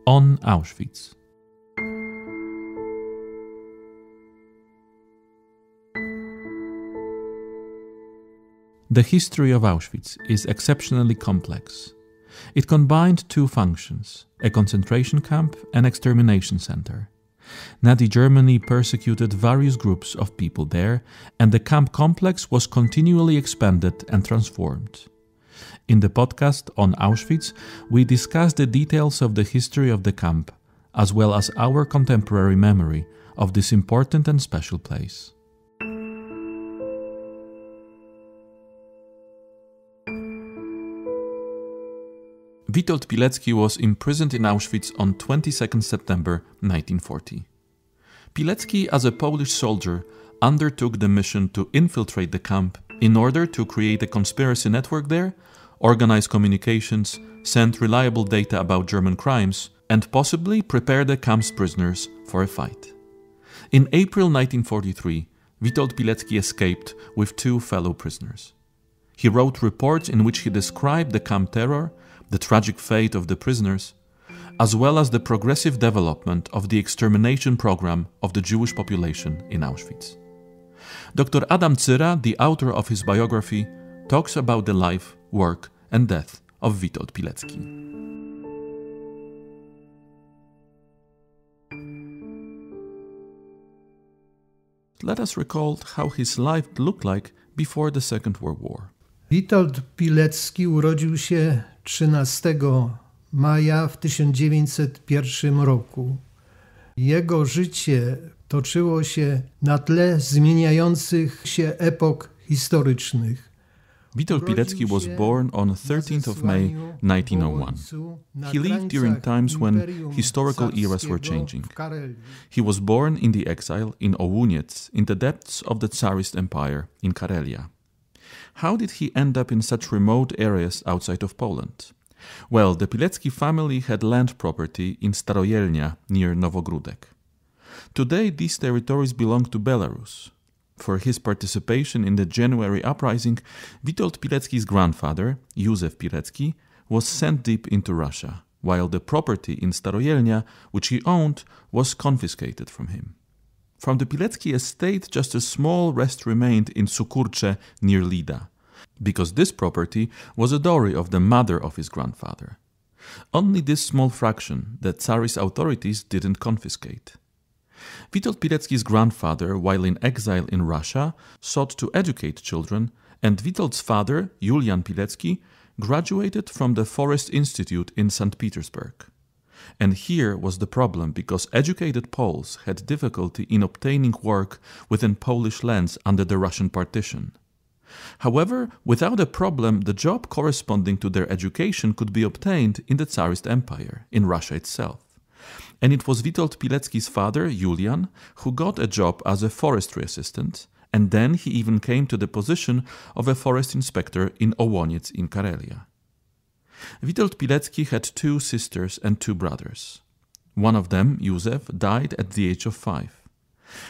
on Auschwitz. The history of Auschwitz is exceptionally complex. It combined two functions, a concentration camp and extermination center. Nazi Germany persecuted various groups of people there, and the camp complex was continually expanded and transformed. In the podcast on Auschwitz, we discuss the details of the history of the camp, as well as our contemporary memory of this important and special place. Witold Pilecki was imprisoned in Auschwitz on 22 September 1940. Pilecki, as a Polish soldier, undertook the mission to infiltrate the camp in order to create a conspiracy network there, organize communications, send reliable data about German crimes, and possibly prepare the camp's prisoners for a fight. In April 1943, Witold Pilecki escaped with two fellow prisoners. He wrote reports in which he described the camp terror, the tragic fate of the prisoners, as well as the progressive development of the extermination program of the Jewish population in Auschwitz. Dr. Adam Cyra, the author of his biography, talks about the life, work, and death of Witold Pilecki. Let us recall how his life looked like before the Second World War. Witold Pilecki urodził się 13 maja w 1901 roku. Jego życie toczyło się na tle zmieniających się epok historycznych. Witold Pilecki was born on 13th of May 1901. He lived during times when historical eras were changing. He was born in the exile in Ołuniec, in the depths of the Tsarist Empire in Karelia. How did he end up in such remote areas outside of Poland? Well, the Pilecki family had land property in Starojelnia near Nowogródek. Today, these territories belong to Belarus. For his participation in the January uprising, Witold Pilecki's grandfather, Józef Pilecki, was sent deep into Russia, while the property in Starojelnia, which he owned, was confiscated from him. From the Pilecki estate, just a small rest remained in Sukurcze near Lida, because this property was a dowry of the mother of his grandfather. Only this small fraction the Tsarist authorities didn't confiscate. Witold Pilecki's grandfather, while in exile in Russia, sought to educate children, and Witold's father, Julian Pilecki, graduated from the Forest Institute in St. Petersburg. And here was the problem, because educated Poles had difficulty in obtaining work within Polish lands under the Russian partition. However, without a problem, the job corresponding to their education could be obtained in the Tsarist Empire, in Russia itself. And it was Witold Pilecki's father, Julian, who got a job as a forestry assistant, and then he even came to the position of a forest inspector in Ołoniec in Karelia. Witold Pilecki had two sisters and two brothers. One of them, Józef, died at the age of 5.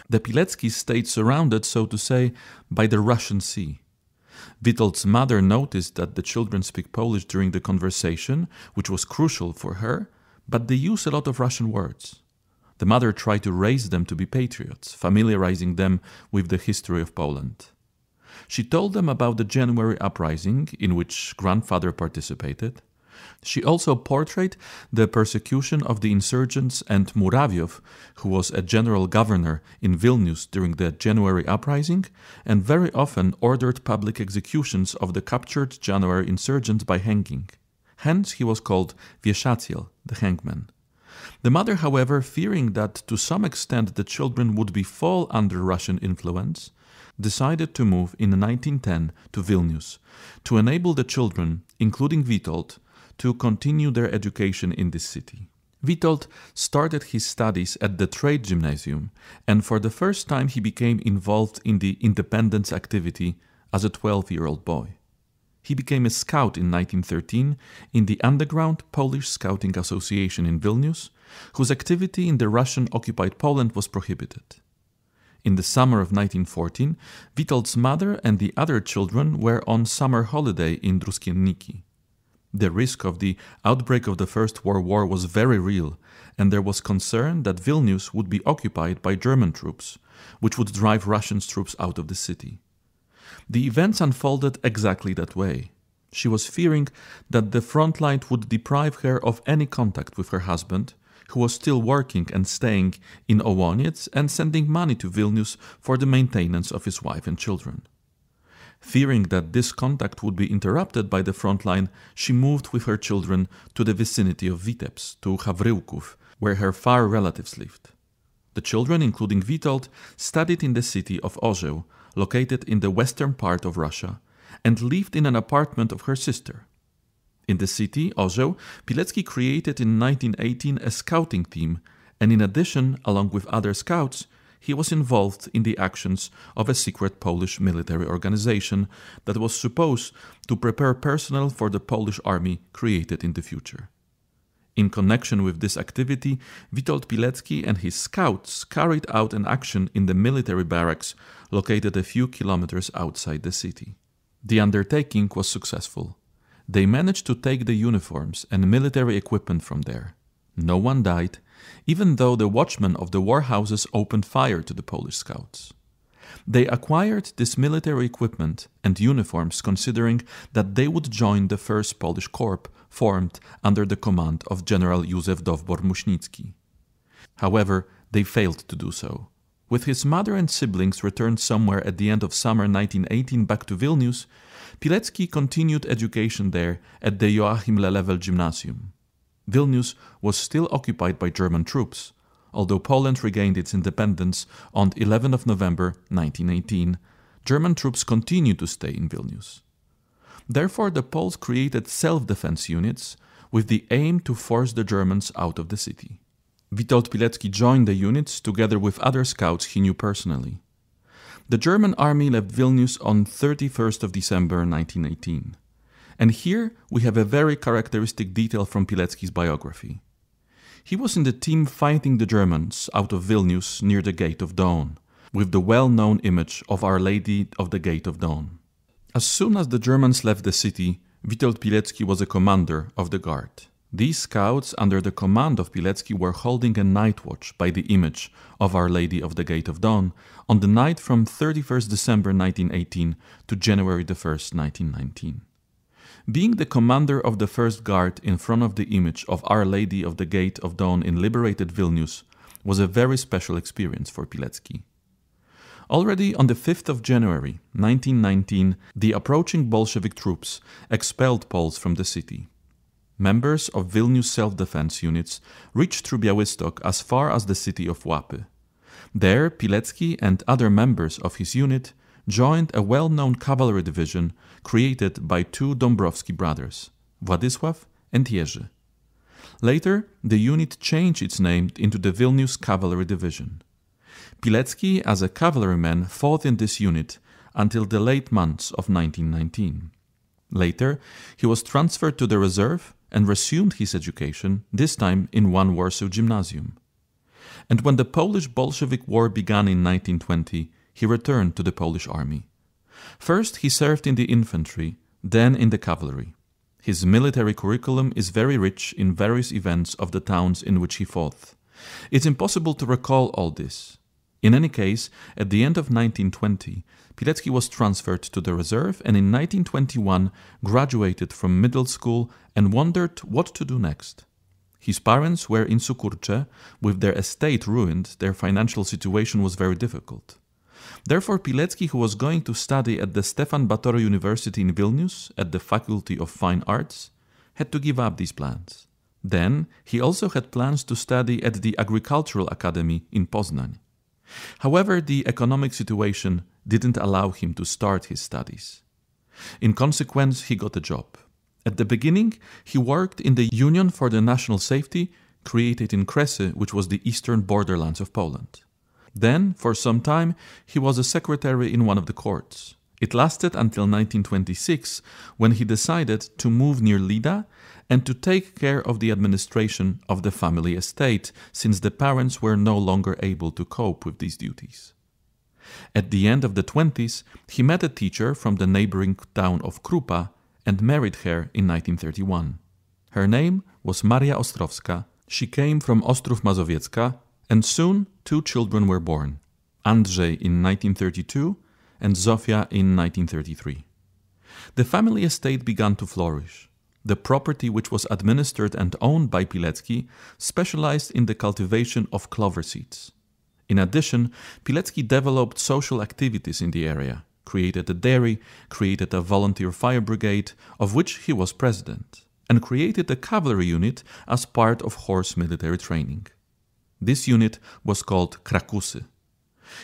The Pileckis stayed surrounded, so to say, by the Russian Sea. Witold's mother noticed that the children speak Polish during the conversation, which was crucial for her, but they use a lot of Russian words. The mother tried to raise them to be patriots, familiarizing them with the history of Poland. She told them about the January uprising, in which grandfather participated. She also portrayed the persecution of the insurgents and Muraviev, who was a general governor in Vilnius during the January uprising, and very often ordered public executions of the captured January insurgents by hanging. Hence he was called Wieszaciel, the hangman. The mother, however, fearing that to some extent the children would fall under Russian influence, decided to move in 1910 to Vilnius to enable the children, including Witold, to continue their education in this city. Witold started his studies at the Trade Gymnasium, and for the first time he became involved in the independence activity as a 12-year-old boy. He became a scout in 1913 in the underground Polish Scouting Association in Vilnius, whose activity in the Russian-occupied Poland was prohibited. In the summer of 1914, Witold's mother and the other children were on summer holiday in Druskienniki. The risk of the outbreak of the First World War was very real, and there was concern that Vilnius would be occupied by German troops, which would drive Russian troops out of the city. The events unfolded exactly that way. She was fearing that the front line would deprive her of any contact with her husband, who was still working and staying in Owoniec and sending money to Vilnius for the maintenance of his wife and children. Fearing that this contact would be interrupted by the front line, she moved with her children to the vicinity of Vitebsk, to Hawryłków, where her far relatives lived. The children, including Witold, studied in the city of Orzeł, located in the western part of Russia, and lived in an apartment of her sister. In the city, Orzeł, Pilecki created in 1918 a scouting team, and in addition, along with other scouts, he was involved in the actions of a secret Polish military organization that was supposed to prepare personnel for the Polish army created in the future. In connection with this activity, Witold Pilecki and his scouts carried out an action in the military barracks located a few kilometers outside the city. The undertaking was successful. They managed to take the uniforms and military equipment from there. No one died, even though the watchmen of the warehouses opened fire to the Polish scouts. They acquired this military equipment and uniforms considering that they would join the First Polish Corps formed under the command of General Józef Dowbor-Muśnicki. However, they failed to do so. With his mother and siblings returned somewhere at the end of summer 1918 back to Vilnius, Pilecki continued education there at the Joachim Lelewel Gymnasium. Vilnius was still occupied by German troops. Although Poland regained its independence on 11 of November 1918, German troops continued to stay in Vilnius. Therefore, the Poles created self-defense units with the aim to force the Germans out of the city. Witold Pilecki joined the units together with other scouts he knew personally. The German army left Vilnius on 31st of December 1918. And here we have a very characteristic detail from Pilecki's biography. He was in the team fighting the Germans out of Vilnius near the Gate of Dawn, with the well-known image of Our Lady of the Gate of Dawn. As soon as the Germans left the city, Witold Pilecki was a commander of the guard. These scouts under the command of Pilecki were holding a night watch by the image of Our Lady of the Gate of Dawn on the night from 31st December 1918 to January 1st, 1919. Being the commander of the first guard in front of the image of Our Lady of the Gate of Dawn in liberated Vilnius was a very special experience for Pilecki. Already on the 5th of January 1919, the approaching Bolshevik troops expelled Poles from the city. Members of Vilnius self-defense units reached through Białystok as far as the city of Łapy. There, Pilecki and other members of his unit joined a well-known cavalry division created by two Dąbrowski brothers, Władysław and Jerzy. Later, the unit changed its name into the Vilnius Cavalry Division. Pilecki, as a cavalryman, fought in this unit until the late months of 1919. Later, he was transferred to the reserve and resumed his education, this time in one Warsaw gymnasium. And when the Polish Bolshevik War began in 1920, he returned to the Polish army. First, he served in the infantry, then in the cavalry. His military curriculum is very rich in various events of the towns in which he fought. It's impossible to recall all this. In any case, at the end of 1920, Pilecki was transferred to the reserve and in 1921 graduated from middle school and wondered what to do next. His parents were in Sukurcze. With their estate ruined, their financial situation was very difficult. Therefore, Pilecki, who was going to study at the Stefan Batory University in Vilnius at the Faculty of Fine Arts, had to give up these plans. Then, he also had plans to study at the Agricultural Academy in Poznań. However, the economic situation didn't allow him to start his studies. In consequence, he got a job. At the beginning, he worked in the Union for the National Safety, created in Kresy, which was the eastern borderlands of Poland. Then, for some time, he was a secretary in one of the courts. It lasted until 1926, when he decided to move near Lida and to take care of the administration of the family estate, since the parents were no longer able to cope with these duties. At the end of the 20s, he met a teacher from the neighboring town of Krupa and married her in 1931. Her name was Maria Ostrowska. She came from Ostrów Mazowiecka, and soon 2 children were born, Andrzej in 1932 and Zofia in 1933. The family estate began to flourish. The property, which was administered and owned by Pilecki, specialized in the cultivation of clover seeds. In addition, Pilecki developed social activities in the area, created a dairy, created a volunteer fire brigade, of which he was president, and created a cavalry unit as part of horse military training. This unit was called Krakusy.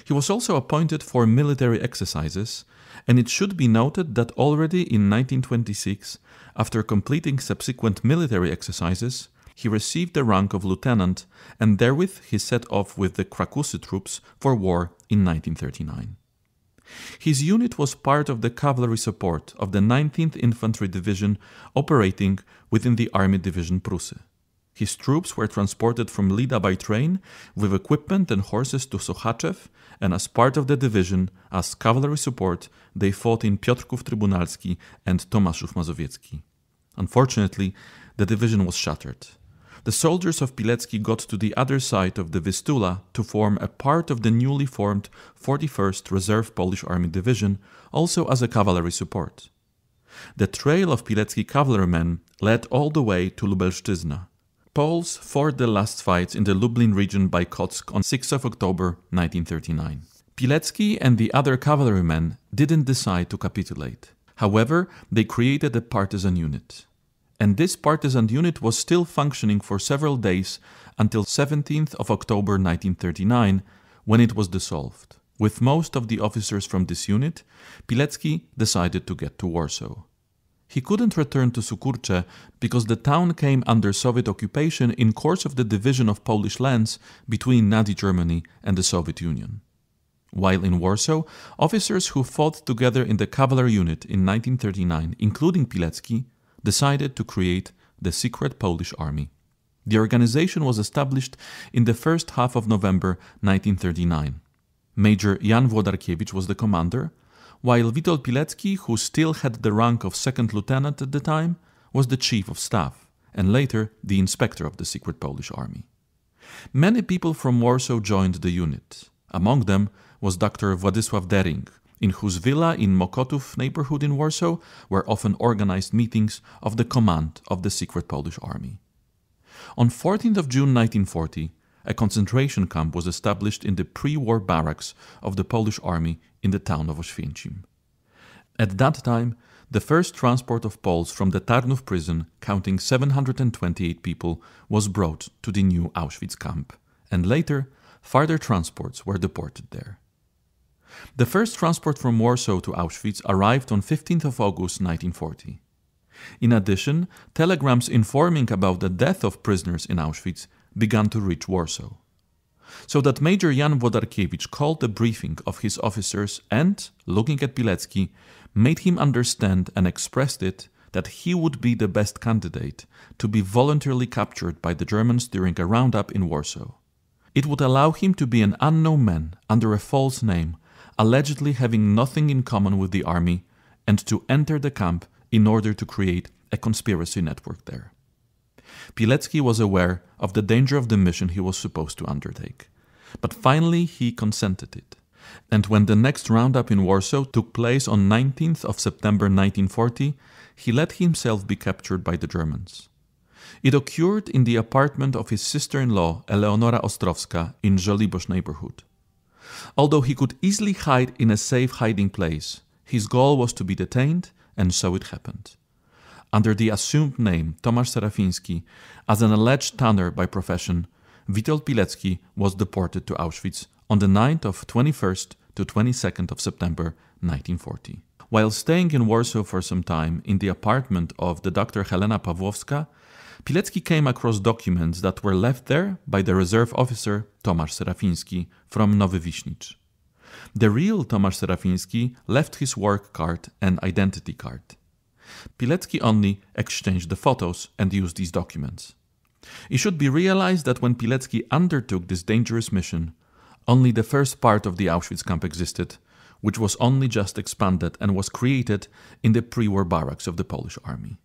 He was also appointed for military exercises, and it should be noted that already in 1926, after completing subsequent military exercises, he received the rank of lieutenant, and therewith he set off with the Krakusy troops for war in 1939. His unit was part of the cavalry support of the 19th Infantry Division operating within the Army Division Prusy. His troops were transported from Lida by train with equipment and horses to Sochaczew, and as part of the division, as cavalry support, they fought in Piotrków Trybunalski and Tomaszów Mazowiecki. Unfortunately, the division was shattered. The soldiers of Pilecki got to the other side of the Vistula to form a part of the newly formed 41st Reserve Polish Army Division, also as a cavalry support. The trail of Pilecki cavalrymen led all the way to Lubelszczyzna. Poles fought the last fights in the Lublin region by Kock on 6th of October 1939. Pilecki and the other cavalrymen didn't decide to capitulate. However, they created a partisan unit. And this partisan unit was still functioning for several days until 17th of October 1939, when it was dissolved. With most of the officers from this unit, Pilecki decided to get to Warsaw. He couldn't return to Sukurcze because the town came under Soviet occupation in course of the division of Polish lands between Nazi Germany and the Soviet Union. While in Warsaw, officers who fought together in the cavalry unit in 1939, including Pilecki, decided to create the secret Polish army. The organization was established in the first half of November 1939. Major Jan Włodarkiewicz was the commander, while Witold Pilecki, who still had the rank of second lieutenant at the time, was the chief of staff, and later the inspector of the secret Polish army. Many people from Warsaw joined the unit. Among them was Dr. Władysław Dering, in whose villa in Mokotów neighborhood in Warsaw were often organized meetings of the command of the secret Polish army. On 14th of June 1940, a concentration camp was established in the pre-war barracks of the Polish army in the town of Oświęcim. At that time, the first transport of Poles from the Tarnów prison, counting 728 people, was brought to the new Auschwitz camp, and later, further transports were deported there. The first transport from Warsaw to Auschwitz arrived on 15th of August 1940. In addition, telegrams informing about the death of prisoners in Auschwitz began to reach Warsaw. So that Major Jan Włodarkiewicz called a briefing of his officers and, looking at Pilecki, made him understand and expressed it that he would be the best candidate to be voluntarily captured by the Germans during a roundup in Warsaw. It would allow him to be an unknown man under a false name, allegedly having nothing in common with the army, and to enter the camp in order to create a conspiracy network there. Pilecki was aware of the danger of the mission he was supposed to undertake, but finally he consented it. And when the next roundup in Warsaw took place on 19th of September 1940, he let himself be captured by the Germans. It occurred in the apartment of his sister-in-law, Eleonora Ostrowska, in Żoliborz neighborhood. Although he could easily hide in a safe hiding place, his goal was to be detained, and so it happened. Under the assumed name Tomasz Serafiński, as an alleged tanner by profession, Witold Pilecki was deported to Auschwitz on the night of 21st to 22nd of September 1940. While staying in Warsaw for some time in the apartment of the Dr. Helena Pawłowska, Pilecki came across documents that were left there by the reserve officer Tomasz Serafiński from Nowy Wiśnicz. The real Tomasz Serafiński left his work card and identity card. Pilecki only exchanged the photos and used these documents. It should be realized that when Pilecki undertook this dangerous mission, only the first part of the Auschwitz camp existed, which was only just expanded and was created in the pre-war barracks of the Polish army.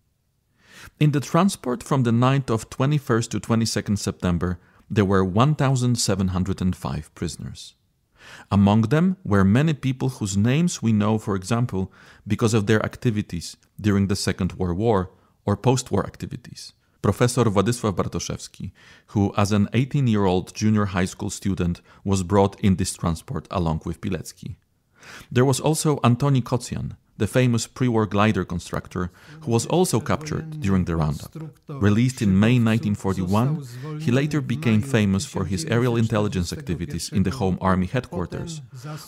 In the transport from the night of 21st to 22nd September, there were 1,705 prisoners. Among them were many people whose names we know, for example, because of their activities during the Second World War or post-war activities. Professor Władysław Bartoszewski, who as an 18-year-old junior high school student was brought in this transport along with Pilecki. There was also Antoni Kocjan, the famous pre-war glider constructor, who was also captured during the roundup. Released in May 1941, he later became famous for his aerial intelligence activities in the Home Army headquarters,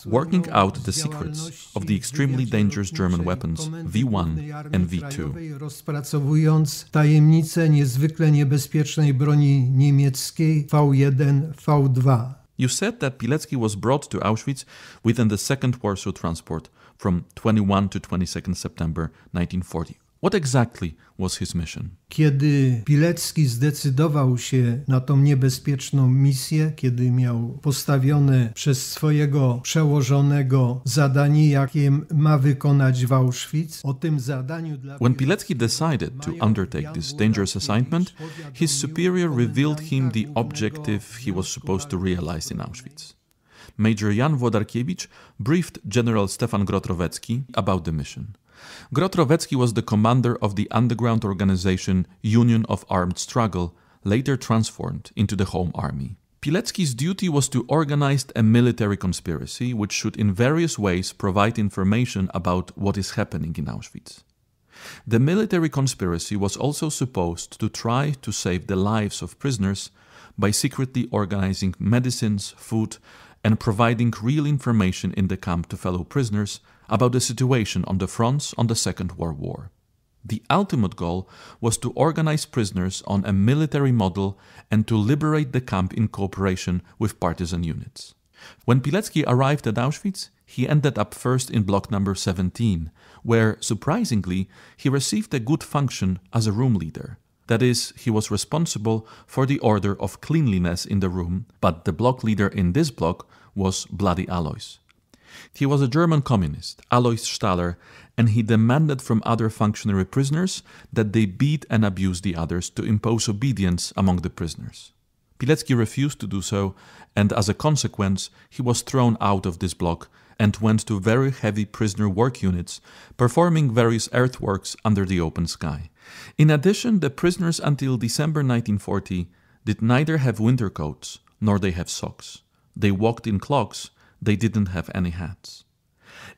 working out the secrets of the extremely dangerous German weapons V1 and V2. Rozpracowując tajemnice niezwykle niebezpiecznej broni niemieckiej V1, V2. You said that Pilecki was brought to Auschwitz within the Second Warsaw Transport from 21 to 22nd September 1940. What exactly was his mission? Kiedy Pilecki zdecydował się na tą niebezpieczną misję, kiedy miał postawione przez swojego przełożonego zadanie, jakie ma wykonać w Auschwitz, o tym zadaniu dla When Pilecki decided to undertake this dangerous assignment, his superior revealed him the objective he was supposed to realize in Auschwitz. Major Jan Włodarkiewicz briefed General Stefan Grotrowecki about the mission. Grotrowecki was the commander of the underground organization Union of Armed Struggle, later transformed into the Home Army. Pilecki's duty was to organize a military conspiracy which should in various ways provide information about what is happening in Auschwitz. The military conspiracy was also supposed to try to save the lives of prisoners by secretly organizing medicines, food, and providing real information in the camp to fellow prisoners about the situation on the fronts on the Second World War. The ultimate goal was to organize prisoners on a military model and to liberate the camp in cooperation with partisan units. When Pilecki arrived at Auschwitz, he ended up first in block number 17, where, surprisingly, he received a good function as a room leader. That is, he was responsible for the order of cleanliness in the room, but the block leader in this block was Bloody Alois. He was a German communist, Alois Staller, and he demanded from other functionary prisoners that they beat and abuse the others to impose obedience among the prisoners. Pilecki refused to do so, and as a consequence, he was thrown out of this block and went to very heavy prisoner work units, performing various earthworks under the open sky. In addition, the prisoners until December 1940 did neither have winter coats nor they have socks. They walked in clogs, they didn't have any hats.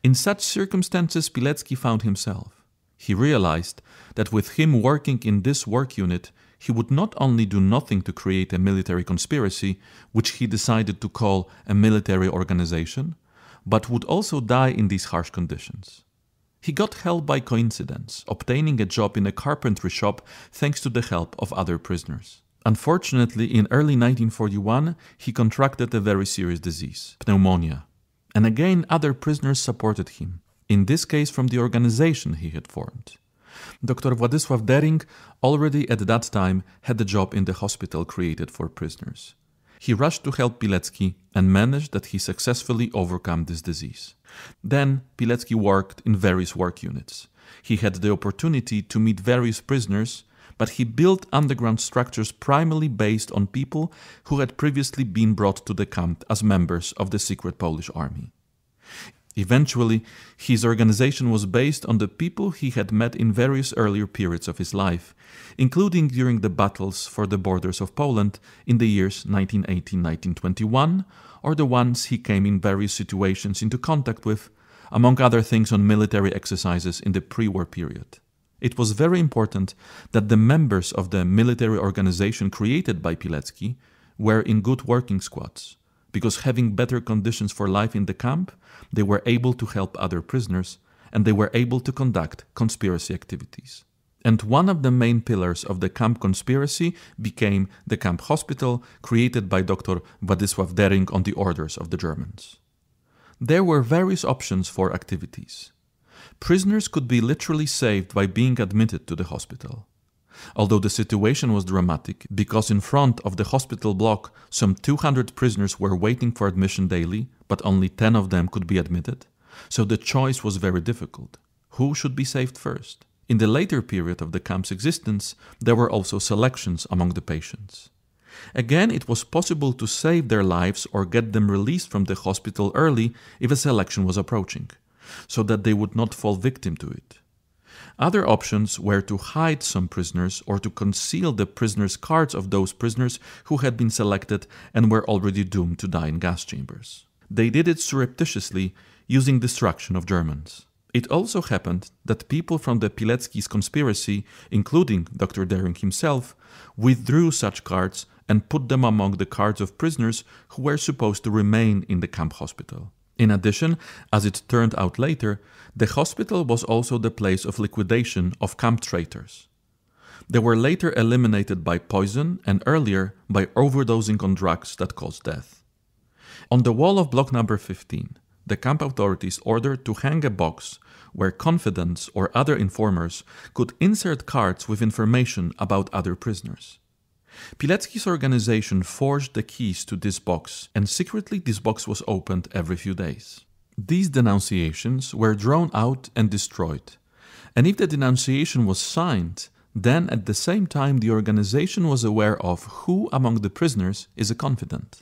In such circumstances, Pilecki found himself. He realized that with him working in this work unit, he would not only do nothing to create a military conspiracy, which he decided to call a military organization, but would also die in these harsh conditions. He got help by coincidence, obtaining a job in a carpentry shop thanks to the help of other prisoners. Unfortunately, in early 1941, he contracted a very serious disease, pneumonia. And again, other prisoners supported him, in this case from the organization he had formed. Dr. Władysław Dering already at that time had a job in the hospital created for prisoners. He rushed to help Pilecki and managed that he successfully overcome this disease. Then Pilecki worked in various work units. He had the opportunity to meet various prisoners, but he built underground structures primarily based on people who had previously been brought to the camp as members of the secret Polish army. Eventually, his organization was based on the people he had met in various earlier periods of his life, including during the battles for the borders of Poland in the years 1918-1921, or the ones he came in various situations into contact with, among other things on military exercises in the pre-war period. It was very important that the members of the military organization created by Pilecki were in good working squads, because having better conditions for life in the camp, they were able to help other prisoners, and they were able to conduct conspiracy activities. And one of the main pillars of the camp conspiracy became the camp hospital created by Dr. Władysław Dering on the orders of the Germans. There were various options for activities. Prisoners could be literally saved by being admitted to the hospital. Although the situation was dramatic, because in front of the hospital block some 200 prisoners were waiting for admission daily, but only 10 of them could be admitted, so the choice was very difficult. Who should be saved first? In the later period of the camp's existence, there were also selections among the patients. Again, it was possible to save their lives or get them released from the hospital early if a selection was approaching, so that they would not fall victim to it. Other options were to hide some prisoners or to conceal the prisoners' cards of those prisoners who had been selected and were already doomed to die in gas chambers. They did it surreptitiously, using destruction of Germans. It also happened that people from the Pilecki's conspiracy, including Dr. Dering himself, withdrew such cards and put them among the cards of prisoners who were supposed to remain in the camp hospital. In addition, as it turned out later, the hospital was also the place of liquidation of camp traitors. They were later eliminated by poison and earlier by overdosing on drugs that caused death. On the wall of block number 15, the camp authorities ordered to hang a box where confidants or other informers could insert cards with information about other prisoners. Pilecki's organization forged the keys to this box, and secretly this box was opened every few days. These denunciations were drawn out and destroyed, and if the denunciation was signed, then at the same time the organization was aware of who among the prisoners is a confidant.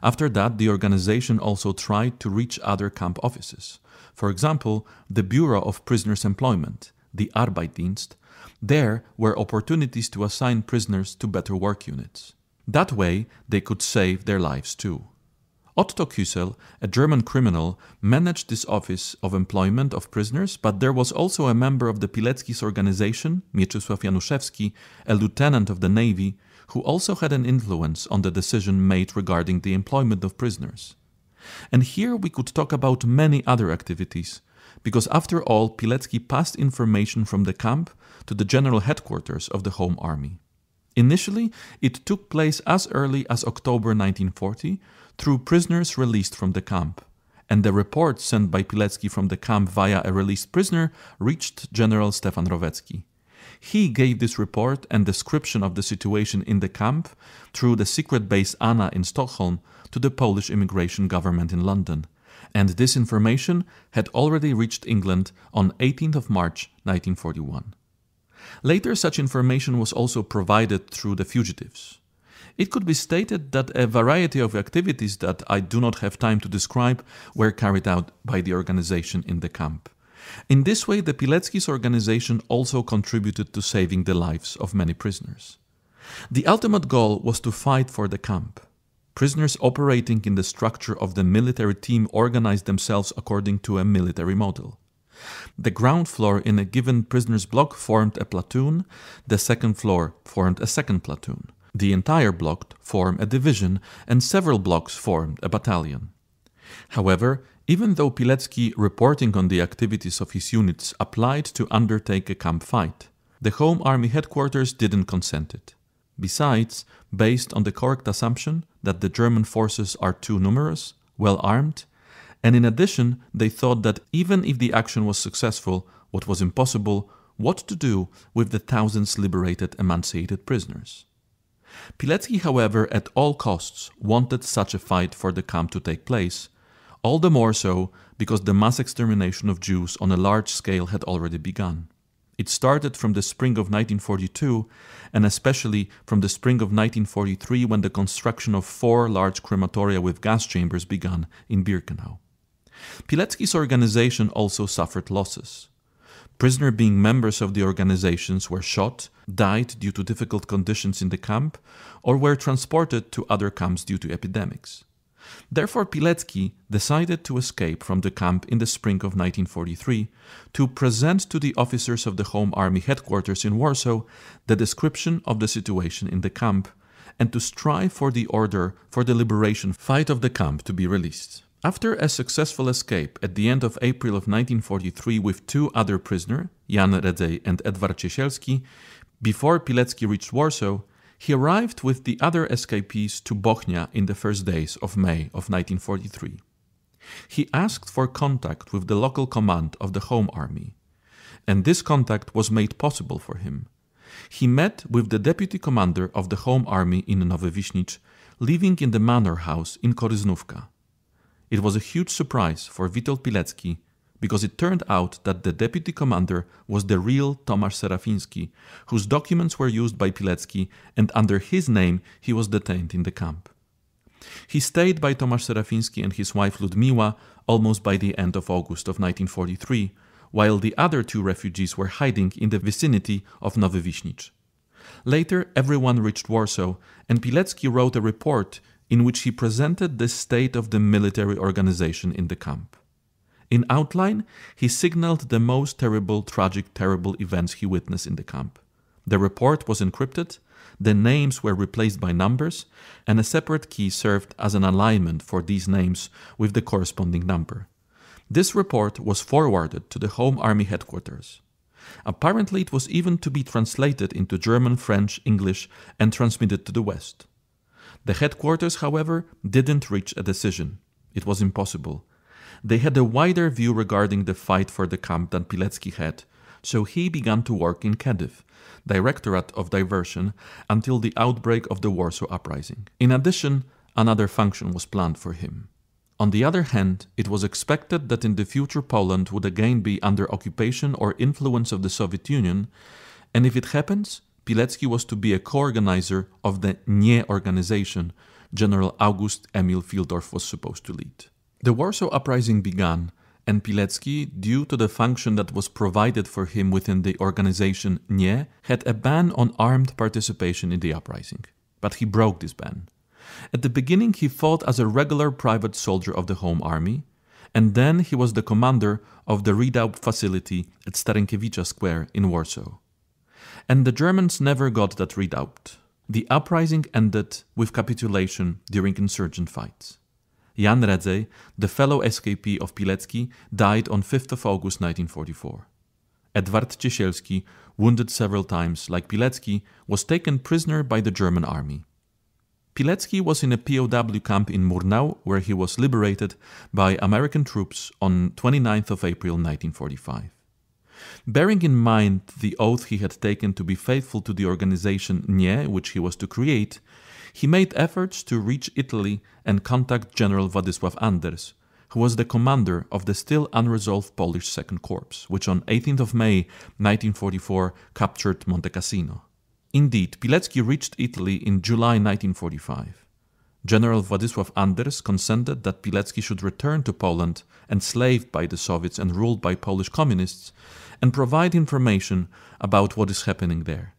After that, the organization also tried to reach other camp offices. For example, the Bureau of Prisoners' Employment, the Arbeitsdienst. There were opportunities to assign prisoners to better work units. That way, they could save their lives too. Otto Küssel, a German criminal, managed this office of employment of prisoners, but there was also a member of the Pilecki's organization, Mieczysław Januszewski, a lieutenant of the Navy, who also had an influence on the decision made regarding the employment of prisoners. And here we could talk about many other activities, because after all, Pilecki passed information from the camp to the general headquarters of the Home Army. Initially, it took place as early as October 1940 through prisoners released from the camp, and the report sent by Pilecki from the camp via a released prisoner reached General Stefan Rowecki. He gave this report and description of the situation in the camp through the secret base Anna in Stockholm to the Polish immigration government in London, and this information had already reached England on 18th of March 1941. Later, such information was also provided through the fugitives. It could be stated that a variety of activities that I do not have time to describe were carried out by the organization in the camp. In this way, the Pilecki's organization also contributed to saving the lives of many prisoners. The ultimate goal was to fight for the camp. Prisoners operating in the structure of the military team organized themselves according to a military model. The ground floor in a given prisoner's block formed a platoon, the second floor formed a second platoon. The entire block formed a division, and several blocks formed a battalion. However, even though Pilecki reporting on the activities of his units applied to undertake a camp fight, the Home Army headquarters didn't consent it. Besides, based on the correct assumption that the German forces are too numerous, well armed, and in addition they thought that even if the action was successful, what was impossible, what to do with the thousands liberated emancipated prisoners. Pilecki, however, at all costs wanted such a fight for the camp to take place, all the more so because the mass extermination of Jews on a large scale had already begun. It started from the spring of 1942, and especially from the spring of 1943 when the construction of 4 large crematoria with gas chambers began in Birkenau. Pilecki's organization also suffered losses. Prisoners being members of the organizations were shot, died due to difficult conditions in the camp, or were transported to other camps due to epidemics. Therefore, Pilecki decided to escape from the camp in the spring of 1943 to present to the officers of the Home Army headquarters in Warsaw the description of the situation in the camp and to strive for the order for the liberation fight of the camp to be released. After a successful escape at the end of April of 1943 with 2 other prisoners, Jan Redzej and Edward Ciesielski, before Pilecki reached Warsaw, he arrived with the other escapees to Bochnia in the first days of May of 1943. He asked for contact with the local command of the Home Army, and this contact was made possible for him. He met with the deputy commander of the Home Army in Nowy Wiśnicz, living in the manor house in Koryznówka. It was a huge surprise for Witold Pilecki because it turned out that the deputy commander was the real Tomasz Serafiński, whose documents were used by Pilecki, and under his name he was detained in the camp. He stayed by Tomasz Serafiński and his wife Ludmiła almost by the end of August of 1943, while the other two refugees were hiding in the vicinity of Nowy Wiśnicz. Later, everyone reached Warsaw, and Pilecki wrote a report in which he presented the state of the military organization in the camp. In outline, he signaled the most terrible, terrible events he witnessed in the camp. The report was encrypted, the names were replaced by numbers, and a separate key served as an alignment for these names with the corresponding number. This report was forwarded to the Home Army headquarters. Apparently, it was even to be translated into German, French, English, and transmitted to the West. The headquarters, however, didn't reach a decision. It was impossible. They had a wider view regarding the fight for the camp than Pilecki had, so he began to work in Kiev, Directorate of Diversion, until the outbreak of the Warsaw Uprising. In addition, another function was planned for him. On the other hand, it was expected that in the future Poland would again be under occupation or influence of the Soviet Union, and if it happens, Pilecki was to be a co-organizer of the NIE organization General August Emil Fieldorf was supposed to lead. The Warsaw Uprising began, and Pilecki, due to the function that was provided for him within the organization NIE, had a ban on armed participation in the uprising. But he broke this ban. At the beginning he fought as a regular private soldier of the Home Army, and then he was the commander of the redoubt facility at Starenkiewicza Square in Warsaw. And the Germans never got that redoubt. The uprising ended with capitulation during insurgent fights. Jan Redzej, the fellow escapee of Pilecki, died on 5th of August 1944. Edward Ciesielski, wounded several times like Pilecki, was taken prisoner by the German army. Pilecki was in a POW camp in Murnau, where he was liberated by American troops on 29th of April 1945. Bearing in mind the oath he had taken to be faithful to the organization NIE, which he was to create, he made efforts to reach Italy and contact General Władysław Anders, who was the commander of the still unresolved Polish Second Corps, which on 18th of May 1944 captured Monte Cassino. Indeed, Pilecki reached Italy in July 1945. General Władysław Anders consented that Pilecki should return to Poland, enslaved by the Soviets and ruled by Polish communists, and provide information about what is happening there.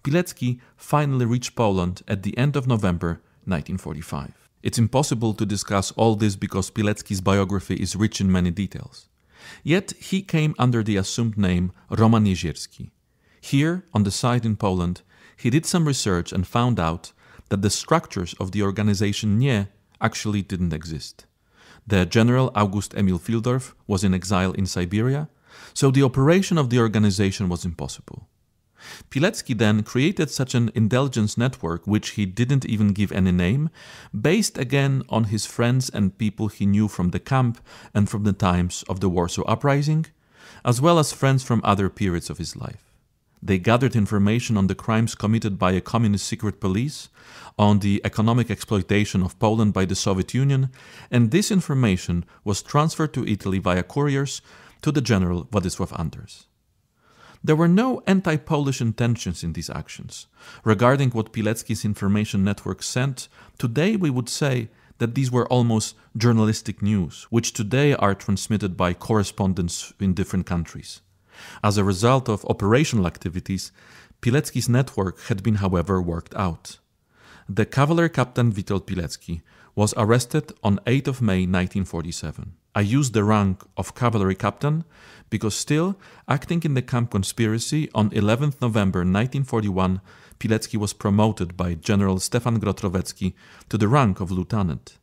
Pilecki finally reached Poland at the end of November 1945. It's impossible to discuss all this because Pilecki's biography is rich in many details. Yet he came under the assumed name Roman Jezierski. Here, on the site in Poland, he did some research and found out that the structures of the organization NIE actually didn't exist. The General August Emil Fieldorf was in exile in Siberia, so the operation of the organization was impossible. Pilecki then created such an intelligence network, which he didn't even give any name, based again on his friends and people he knew from the camp and from the times of the Warsaw Uprising, as well as friends from other periods of his life. They gathered information on the crimes committed by a communist secret police, on the economic exploitation of Poland by the Soviet Union, and this information was transferred to Italy via couriers to the General Władysław Anders. There were no anti-Polish intentions in these actions. Regarding what Pilecki's information network sent, today we would say that these were almost journalistic news, which today are transmitted by correspondents in different countries. As a result of operational activities, Pilecki's network had been, however, worked out. The cavalry captain Witold Pilecki was arrested on 8th of May 1947. I use the rank of cavalry captain because still, acting in the camp conspiracy, on 11th November 1941, Pilecki was promoted by General Stefan Grotrowecki to the rank of lieutenant.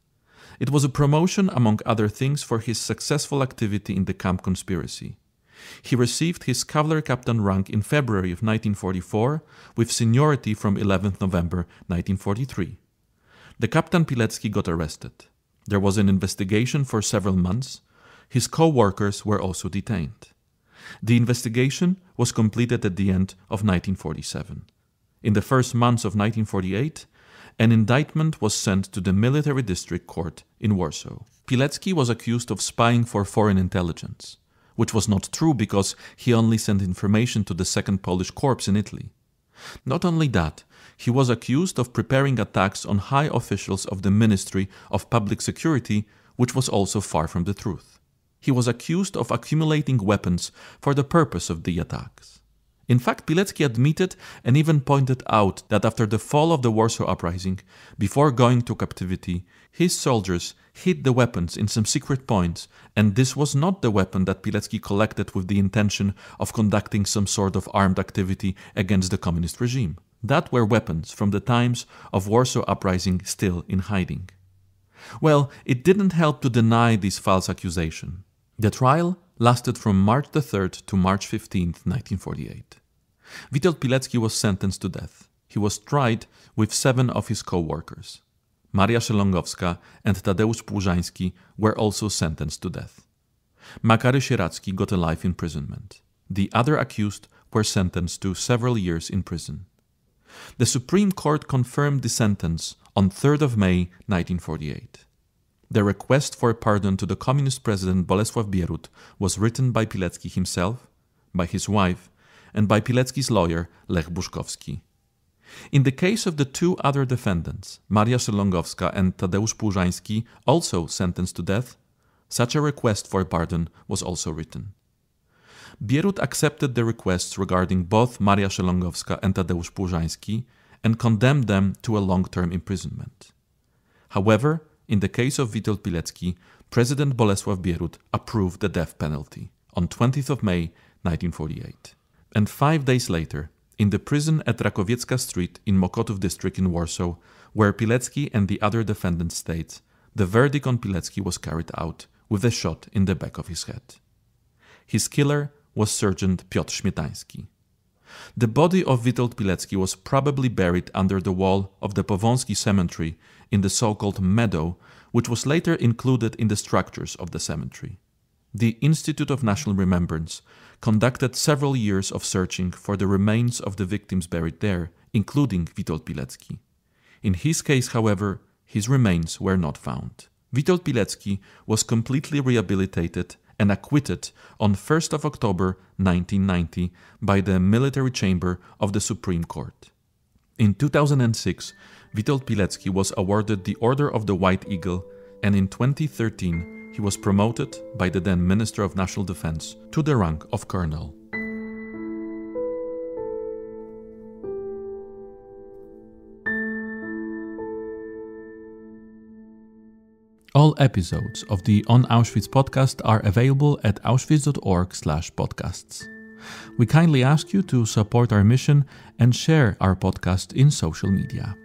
It was a promotion, among other things, for his successful activity in the camp conspiracy. He received his cavalry captain rank in February of 1944, with seniority from 11th November 1943. The Captain Pilecki got arrested. There was an investigation for several months. His co-workers were also detained. The investigation was completed at the end of 1947. In the first months of 1948, an indictment was sent to the military district court in Warsaw. Pilecki was accused of spying for foreign intelligence, which was not true because he only sent information to the Second Polish Corps in Italy. Not only that, he was accused of preparing attacks on high officials of the Ministry of Public Security, which was also far from the truth. He was accused of accumulating weapons for the purpose of the attacks. In fact, Pilecki admitted and even pointed out that after the fall of the Warsaw Uprising, before going to captivity, his soldiers hid the weapons in some secret points, and this was not the weapon that Pilecki collected with the intention of conducting some sort of armed activity against the communist regime. That were weapons from the times of Warsaw Uprising still in hiding. Well, it didn't help to deny this false accusation. The trial lasted from March the 3rd to March 15th, 1948. Witold Pilecki was sentenced to death. He was tried with 7 of his co-workers. Maria Szelongowska and Tadeusz Płużański were also sentenced to death. Makary Sieracki got a life imprisonment. The other accused were sentenced to several years in prison. The Supreme Court confirmed the sentence on 3rd of May 1948. The request for pardon to the communist president Bolesław Bierut was written by Pilecki himself, by his wife, and by Pilecki's lawyer Lech Buszkowski. In the case of the 2 other defendants, Maria Szelongowska and Tadeusz Płużański, also sentenced to death, such a request for pardon was also written. Bierut accepted the requests regarding both Maria Szelongowska and Tadeusz Płużański and condemned them to a long-term imprisonment. However, in the case of Witold Pilecki, President Bolesław Bierut approved the death penalty on 20th of May 1948. And 5 days later, in the prison at Rakowiecka Street in Mokotów district in Warsaw, where Pilecki and the other defendants stayed, the verdict on Pilecki was carried out with a shot in the back of his head. His killer was Sergeant Piotr Śmietański. The body of Witold Pilecki was probably buried under the wall of the Powązki cemetery in the so-called meadow, which was later included in the structures of the cemetery. The Institute of National Remembrance conducted several years of searching for the remains of the victims buried there, including Witold Pilecki. In his case, however, his remains were not found. Witold Pilecki was completely rehabilitated and acquitted on 1st of October 1990 by the military chamber of the Supreme Court. In 2006, Witold Pilecki was awarded the Order of the White Eagle, and in 2013 he was promoted by the then Minister of National Defense to the rank of colonel. All episodes of the On Auschwitz podcast are available at auschwitz.org/podcasts. We kindly ask you to support our mission and share our podcast in social media.